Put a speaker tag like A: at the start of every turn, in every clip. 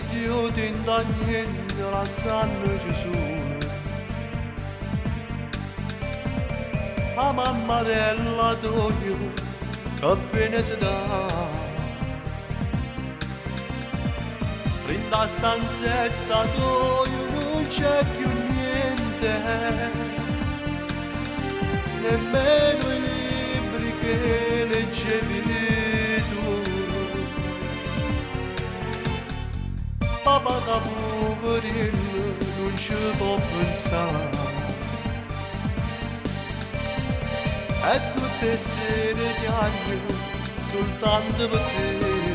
A: Dio ti indagnendo la sanno Gesù. A mammarella d'olio che bene si dà. Rinda stanzetta d'olio non c'è più niente, nemmeno i libri che leggevi tu. Papà da poverino non ci può pensare, e tutte le sere piango soltanto per te.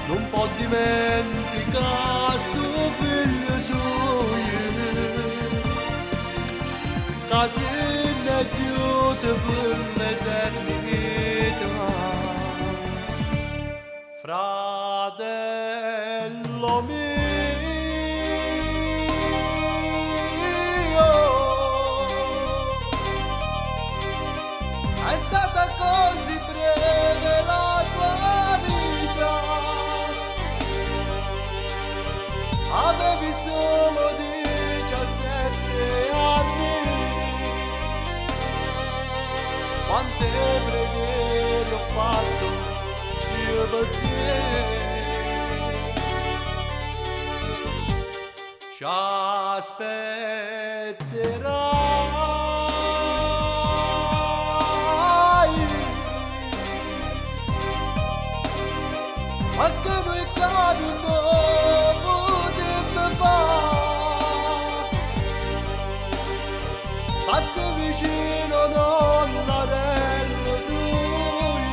A: Non può dimenticare sto figlio suo, che se ne chiude per l'eternità. Fratello mio, è stata così breve la tua vita, avevi solo 17 anni, quante preghiere ho fatto io per te. Ci aspetterai, ma che noi cari non potremmo fare. State vicino, nonna dello lui,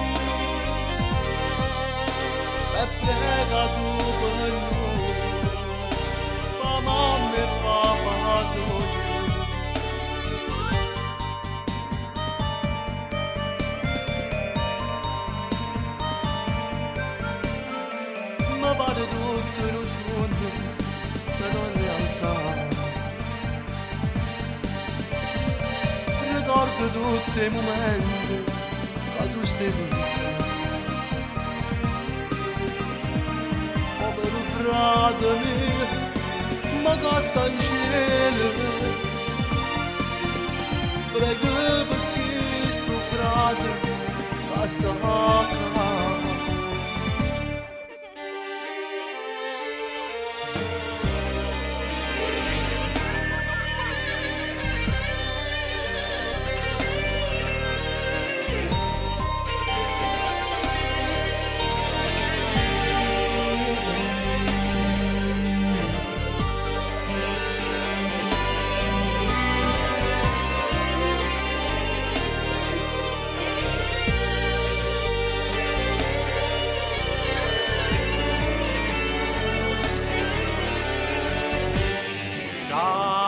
A: e prega tu per noi, ma mamma e papà tu. Ma pare tutto in un sogno, però in realtà ricordo tutti i momenti che tu stai con me. Povero frate mio, ma che sta in cielo, prego per questo frate che sta a casa.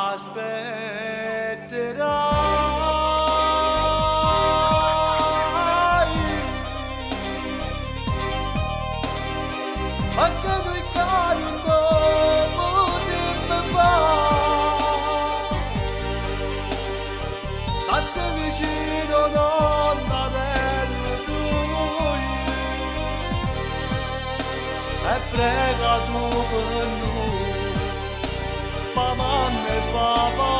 A: Aspetterai, anche noi cari non potremmo fare. State vicino, nonna dello lui, e prega tu per noi, mamma e papà.